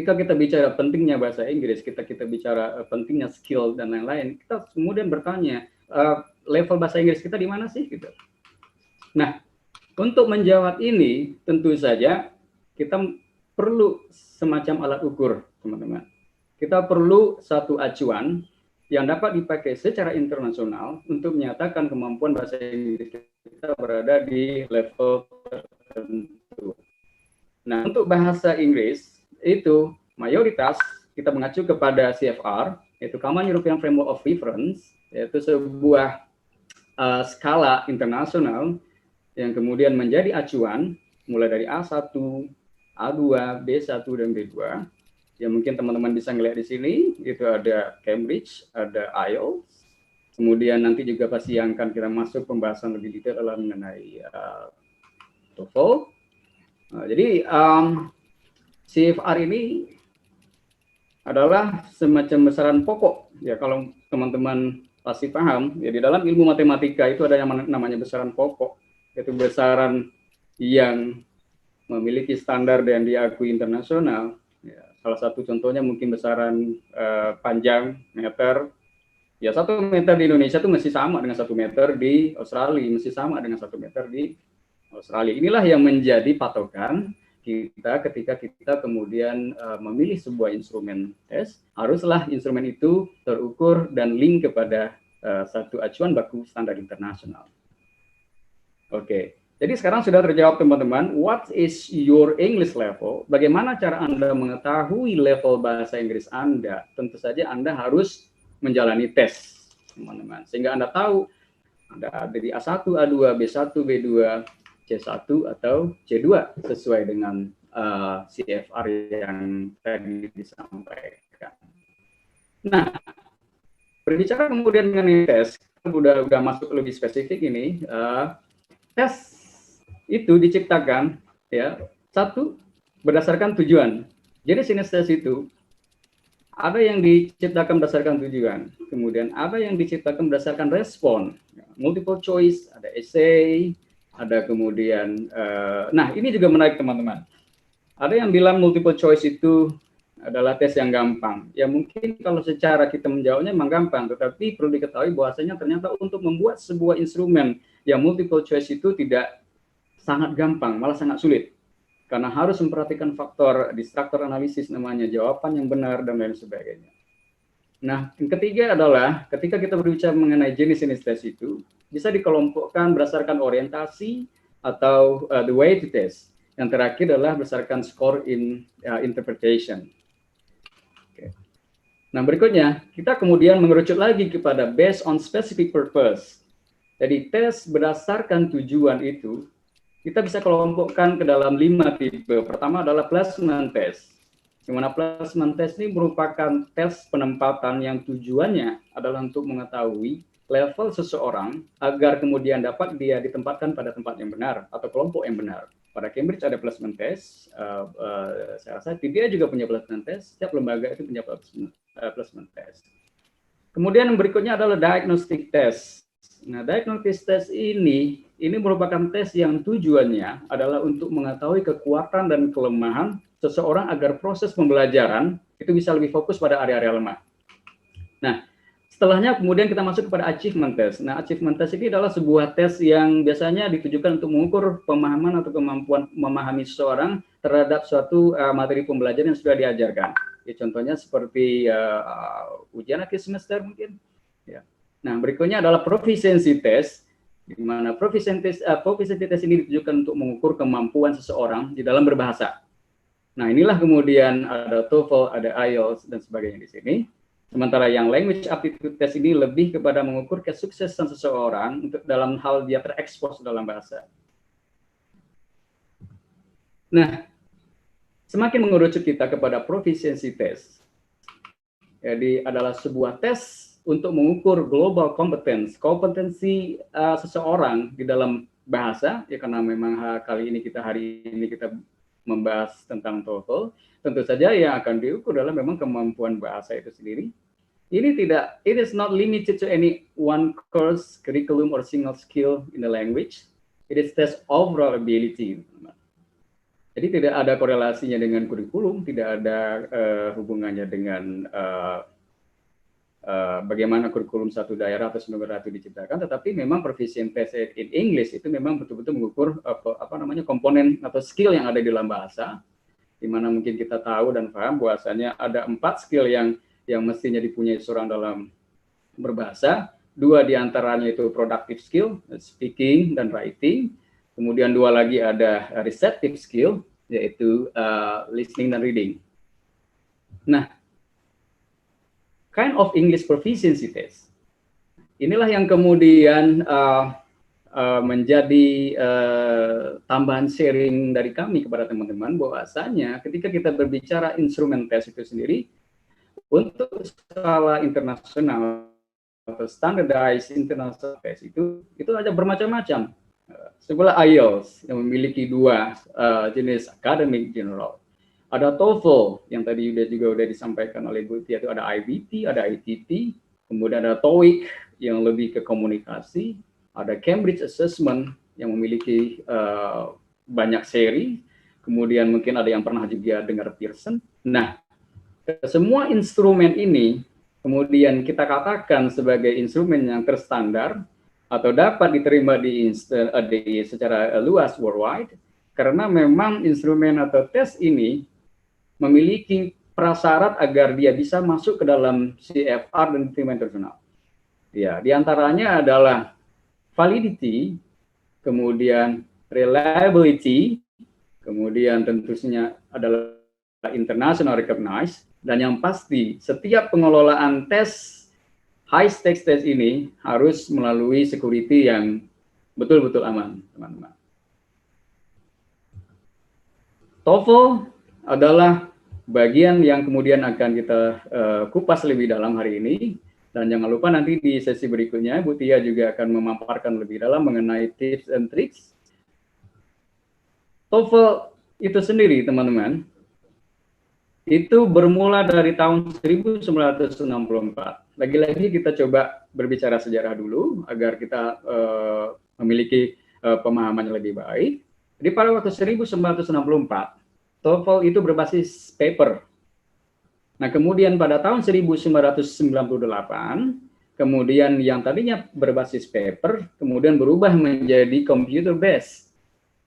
ketika kita bicara pentingnya bahasa Inggris, kita bicara pentingnya skill dan lain-lain, kita kemudian bertanya, level bahasa Inggris kita di mana sih? Gitu. Nah, untuk menjawab ini, tentu saja kita perlu semacam alat ukur, teman-teman. Kita perlu satu acuan yang dapat dipakai secara internasional untuk menyatakan kemampuan bahasa Inggris kita berada di level tertentu. Nah, untuk bahasa Inggris, itu mayoritas kita mengacu kepada CFR, yaitu Common European Framework of Reference, yaitu sebuah skala internasional yang kemudian menjadi acuan mulai dari A1, A2, B1, dan B2. Ya mungkin teman-teman bisa ngelihat di sini, itu ada Cambridge, ada IELTS, kemudian nanti juga pasti yang akan kita masuk pembahasan lebih detail adalah mengenai TOEFL. Jadi CFR ini adalah semacam besaran pokok, ya kalau teman-teman pasti paham, ya di dalam ilmu matematika itu ada yang namanya besaran pokok, yaitu besaran yang memiliki standar dan diakui internasional. Ya, salah satu contohnya mungkin besaran panjang meter. Ya 1 meter di Indonesia itu masih sama dengan 1 meter di Australia, masih sama dengan 1 meter di Australia. Inilah yang menjadi patokan kita ketika kita kemudian memilih sebuah instrumen tes, haruslah instrumen itu terukur dan link kepada satu acuan baku standar internasional. Oke, jadi sekarang sudah terjawab teman-teman, what is your English level? Bagaimana cara Anda mengetahui level bahasa Inggris Anda? Tentu saja Anda harus menjalani tes, teman-teman. Sehingga Anda tahu Anda ada di A1, A2, B1, B2, C1 atau C2 sesuai dengan CFR yang tadi disampaikan. Nah, berbicara kemudian mengenai tes, udah masuk lebih spesifik ini. Tes itu diciptakan ya satu berdasarkan tujuan. Jadi sinesthes itu ada yang diciptakan berdasarkan tujuan, kemudian ada yang diciptakan berdasarkan respon, multiple choice, ada essay, ada kemudian, nah ini juga menarik teman-teman. Ada yang bilang multiple choice itu adalah tes yang gampang. Ya mungkin kalau secara kita menjawabnya memang gampang, tetapi perlu diketahui bahwasanya ternyata untuk membuat sebuah instrumen yang multiple choice itu tidak sangat gampang, malah sangat sulit. Karena harus memperhatikan faktor distractor analisis namanya, jawaban yang benar, dan lain sebagainya. Nah, yang ketiga adalah ketika kita berbicara mengenai jenis-jenis tes itu, bisa dikelompokkan berdasarkan orientasi atau the way to test. Yang terakhir adalah berdasarkan score in interpretation. Okay. Nah, berikutnya, kita kemudian mengerucut lagi kepada based on specific purpose. Jadi, tes berdasarkan tujuan itu, kita bisa kelompokkan ke dalam 5 tipe. Pertama adalah placement test. Di mana placement test ini merupakan tes penempatan yang tujuannya adalah untuk mengetahui level seseorang agar kemudian dapat dia ditempatkan pada tempat yang benar atau kelompok yang benar. Pada Cambridge ada placement test, saya rasa TBI juga punya placement test, setiap lembaga itu punya placement test. Kemudian yang berikutnya adalah diagnostic test. Nah, diagnostic test ini merupakan tes yang tujuannya adalah untuk mengetahui kekuatan dan kelemahan seseorang agar proses pembelajaran itu bisa lebih fokus pada area-area lemah. Nah, setelahnya kemudian kita masuk kepada achievement test. Nah, achievement test ini adalah sebuah tes yang biasanya ditujukan untuk mengukur pemahaman atau kemampuan memahami seseorang terhadap suatu materi pembelajaran yang sudah diajarkan. Ya, contohnya seperti ujian akhir semester mungkin. Ya. Nah, berikutnya adalah proficiency test, di mana proficiency test ini ditujukan untuk mengukur kemampuan seseorang di dalam berbahasa. Nah, inilah kemudian ada TOEFL, ada IELTS, dan sebagainya di sini. Sementara yang language aptitude test ini lebih kepada mengukur kesuksesan seseorang untuk dalam hal dia terekspos dalam bahasa. Nah, semakin mengerucut kita kepada proficiency test. Jadi adalah sebuah tes untuk mengukur global competence, kompetensi seseorang di dalam bahasa, ya karena memang hari ini kita membahas tentang TOEFL, tentu saja yang akan diukur adalah memang kemampuan bahasa itu sendiri. It is not limited to any one course, curriculum, or single skill in the language. It is test overall ability. Jadi tidak ada korelasinya dengan kurikulum, tidak ada hubungannya dengan bagaimana kurikulum satu daerah atau negara itu diciptakan, tetapi memang proficient test in English itu memang betul-betul mengukur komponen atau skill yang ada di dalam bahasa, di mana mungkin kita tahu dan paham bahwasanya ada 4 skill yang mestinya dipunyai seorang dalam berbahasa. 2 diantaranya itu productive skill, speaking dan writing. Kemudian 2 lagi ada receptive skill, yaitu listening dan reading. Nah, kind of English proficiency test, inilah yang kemudian menjadi tambahan sharing dari kami kepada teman-teman, bahwasanya ketika kita berbicara instrumen tes itu sendiri, untuk skala internasional atau standardized international test itu ada bermacam-macam. Sebelah IELTS yang memiliki 2 jenis academic general. Ada TOEFL yang tadi juga udah disampaikan oleh Bu Tia, itu ada IBT, ada ITT, kemudian ada TOEIC yang lebih ke komunikasi, ada Cambridge Assessment yang memiliki banyak seri, kemudian mungkin ada yang pernah juga dengar Pearson. Nah, semua instrumen ini kemudian kita katakan sebagai instrumen yang terstandar atau dapat diterima secara luas worldwide, karena memang instrumen atau tes ini memiliki prasyarat agar dia bisa masuk ke dalam CFR dan diterima internasional. Ya, diantaranya adalah validity, kemudian reliability, kemudian tentunya adalah international recognized, dan yang pasti setiap pengelolaan tes high stakes test ini harus melalui security yang betul-betul aman, teman-teman. TOEFL adalah bagian yang kemudian akan kita kupas lebih dalam hari ini, dan jangan lupa nanti di sesi berikutnya Bu Tia juga akan memaparkan lebih dalam mengenai tips and tricks. TOEFL itu sendiri, teman-teman, itu bermula dari tahun 1964. Lagi-lagi kita coba berbicara sejarah dulu agar kita memiliki pemahaman yang lebih baik. Jadi pada waktu 1964, TOEFL itu berbasis paper. Nah, kemudian pada tahun 1998, kemudian yang tadinya berbasis paper, kemudian berubah menjadi computer based.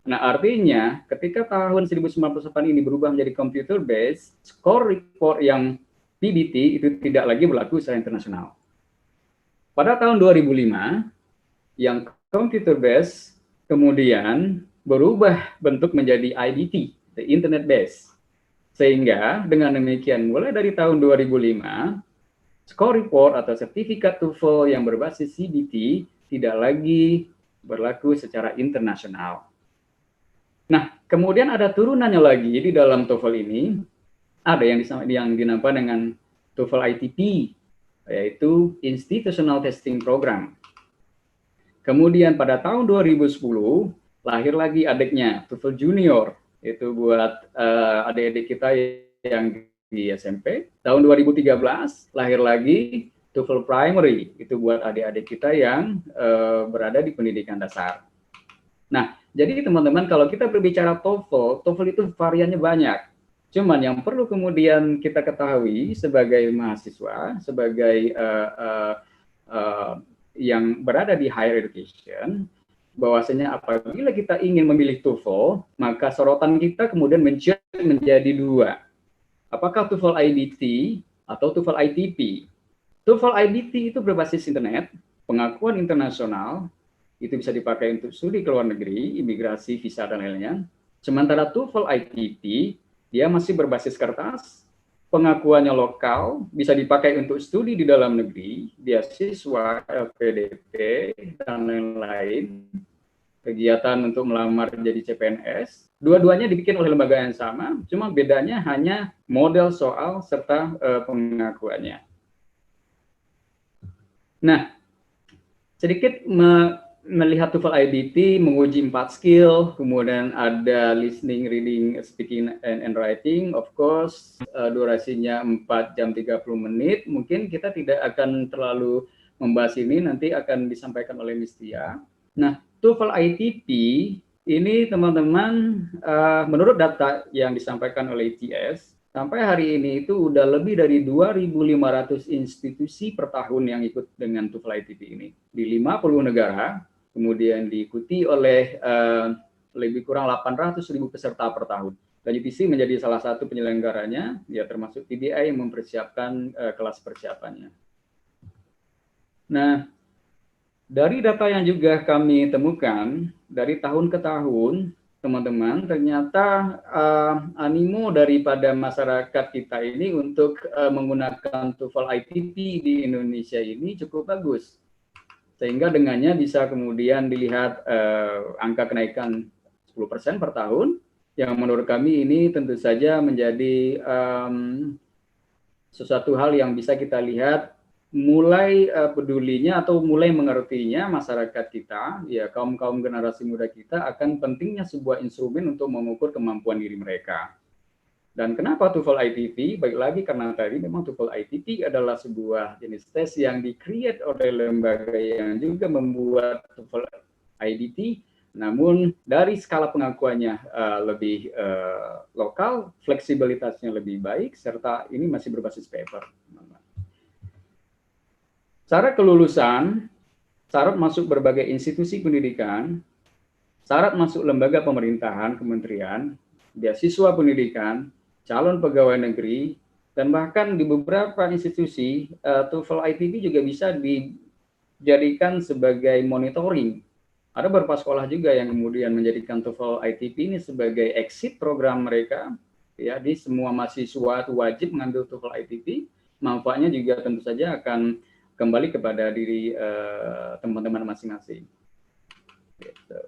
Nah, artinya ketika tahun 1998 ini berubah menjadi computer based, score report yang PBT itu tidak lagi berlaku secara internasional. Pada tahun 2005, yang computer based kemudian berubah bentuk menjadi IDT, the internet based. Sehingga dengan demikian mulai dari tahun 2005, score report atau sertifikat TOEFL yang berbasis CBT tidak lagi berlaku secara internasional. Nah, kemudian ada turunannya lagi di dalam TOEFL ini, ada yang dinamakan dengan TOEFL ITP, yaitu Institutional Testing Program. Kemudian pada tahun 2010, lahir lagi adiknya, TOEFL Junior, itu buat adik-adik kita yang di SMP. Tahun 2013, lahir lagi TOEFL Primary, itu buat adik-adik kita yang berada di pendidikan dasar. Nah, jadi teman-teman, kalau kita berbicara TOEFL itu variannya banyak. Cuman yang perlu kemudian kita ketahui sebagai mahasiswa, sebagai yang berada di higher education, bahwasanya apabila kita ingin memilih TOEFL, maka sorotan kita kemudian menjadi 2. Apakah TOEFL IBT atau TOEFL ITP? TOEFL IBT itu berbasis internet, pengakuan internasional, itu bisa dipakai untuk studi ke luar negeri, imigrasi, visa, dan lainnya. Sementara TOEFL ITP, dia masih berbasis kertas, pengakuannya lokal, bisa dipakai untuk studi di dalam negeri, beasiswa, LPDP, dan lain-lain, kegiatan untuk melamar jadi CPNS. Dua-duanya dibikin oleh lembaga yang sama, cuma bedanya hanya model soal serta pengakuannya. Nah, sedikit melihat TOEFL IBT menguji 4 skill, kemudian ada listening, reading, speaking, and writing. Of course, durasinya 4 jam 30 menit. Mungkin kita tidak akan terlalu membahas ini, nanti akan disampaikan oleh Miss Tia. Nah, TOEFL ITP Ini teman-teman, menurut data yang disampaikan oleh ITS, sampai hari ini itu udah lebih dari 2.500 institusi per tahun yang ikut dengan TOEFL ITP ini. Di 50 negara, kemudian diikuti oleh lebih kurang 800.000 peserta per tahun. Dan UTC menjadi salah satu penyelenggaranya, ya termasuk TBI yang mempersiapkan kelas persiapannya. Nah, dari data yang juga kami temukan, dari tahun ke tahun, teman-teman, ternyata animo daripada masyarakat kita ini untuk menggunakan TOEFL ITP di Indonesia ini cukup bagus. Sehingga dengannya bisa kemudian dilihat angka kenaikan 10% per tahun, yang menurut kami ini tentu saja menjadi sesuatu hal yang bisa kita lihat mulai pedulinya atau mulai mengertinya masyarakat kita, ya kaum generasi muda kita akan pentingnya sebuah instrumen untuk mengukur kemampuan diri mereka. Dan kenapa TOEFL ITP? Baik lagi karena tadi memang TOEFL ITP adalah sebuah jenis tes yang di-create oleh lembaga yang juga membuat TOEFL IDP, namun dari skala pengakuannya lebih lokal, fleksibilitasnya lebih baik, serta ini masih berbasis paper. Syarat kelulusan, syarat masuk berbagai institusi pendidikan, syarat masuk lembaga pemerintahan, kementerian, beasiswa pendidikan, calon pegawai negeri, dan bahkan di beberapa institusi, TOEFL ITP juga bisa dijadikan sebagai monitoring. Ada beberapa sekolah juga yang kemudian menjadikan TOEFL ITP ini sebagai exit program mereka. Ya, di semua mahasiswa itu wajib mengambil TOEFL ITP. Manfaatnya juga tentu saja akan kembali kepada diri teman-teman masing-masing. Gitu.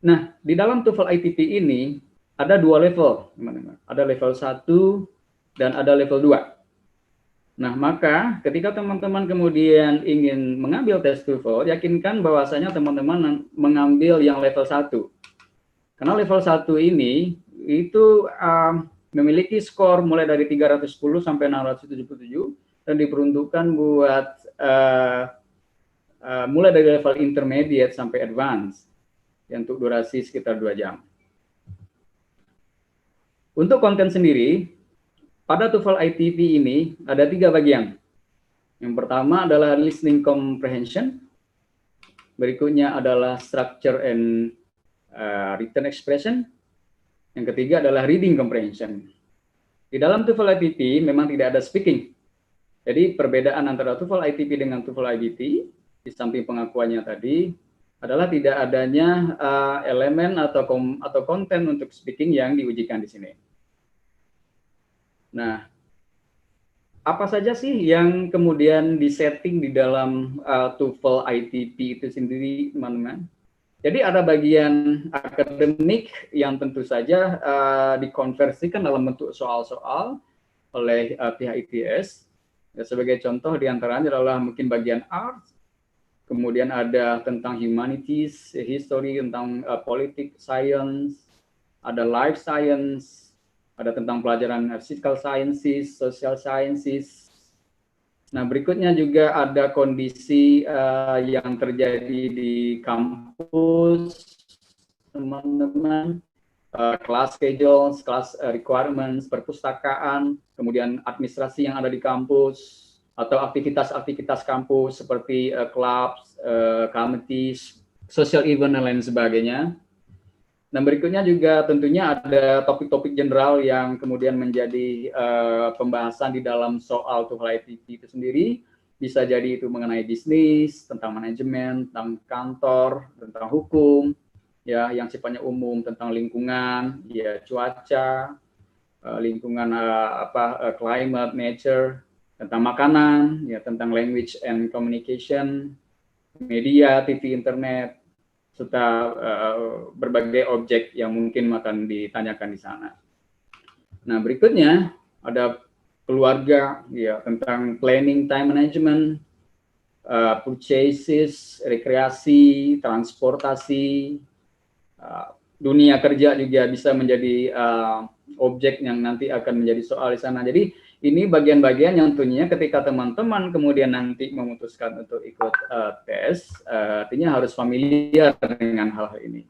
Nah, di dalam TOEFL ITP ini ada dua level, teman-teman. Ada level 1 dan ada level 2. Nah, maka ketika teman-teman kemudian ingin mengambil tes TOEFL, yakinkan bahwasanya teman-teman mengambil yang level 1. Karena level 1 ini itu memiliki skor mulai dari 310 sampai 677 dan diperuntukkan buat mulai dari level intermediate sampai advance untuk durasi sekitar 2 jam. Untuk konten sendiri, pada TOEFL ITP ini ada 3 bagian. Yang pertama adalah listening comprehension, berikutnya adalah structure and written expression, yang ketiga adalah reading comprehension. Di dalam TOEFL ITP memang tidak ada speaking. Jadi perbedaan antara TOEFL ITP dengan TOEFL IBT, di samping pengakuannya tadi, adalah tidak adanya elemen atau konten untuk speaking yang diujikan di sini. Nah, apa saja sih yang kemudian disetting di dalam TOEFL ITP itu sendiri, teman-teman? Jadi ada bagian akademik yang tentu saja dikonversikan dalam bentuk soal-soal oleh pihak ITS. Ya, sebagai contoh diantaranya adalah mungkin bagian art, kemudian ada tentang humanities, history, tentang politik, science, ada life science, ada tentang pelajaran physical sciences, social sciences. Nah, berikutnya juga ada kondisi yang terjadi di kampus, teman-teman, class schedules, class requirements, perpustakaan, kemudian administrasi yang ada di kampus, atau aktivitas-aktivitas kampus seperti clubs, committees, social event, dan lain sebagainya. Nah, berikutnya juga tentunya ada topik-topik general yang kemudian menjadi pembahasan di dalam soal TOEFL ITP itu sendiri. Bisa jadi itu mengenai bisnis, tentang manajemen, tentang kantor, tentang hukum, ya, yang sifatnya umum, tentang lingkungan, ya, cuaca, lingkungan climate, nature, tentang makanan, ya, tentang language and communication, media, TV, internet, serta berbagai objek yang mungkin akan ditanyakan di sana. Nah, berikutnya ada keluarga, ya, tentang planning, time management, purchases, rekreasi, transportasi, dunia kerja juga bisa menjadi objek yang nanti akan menjadi soal di sana. Jadi ini bagian-bagian yang tentunya ketika teman-teman kemudian nanti memutuskan untuk ikut tes, artinya harus familiar dengan hal-hal ini.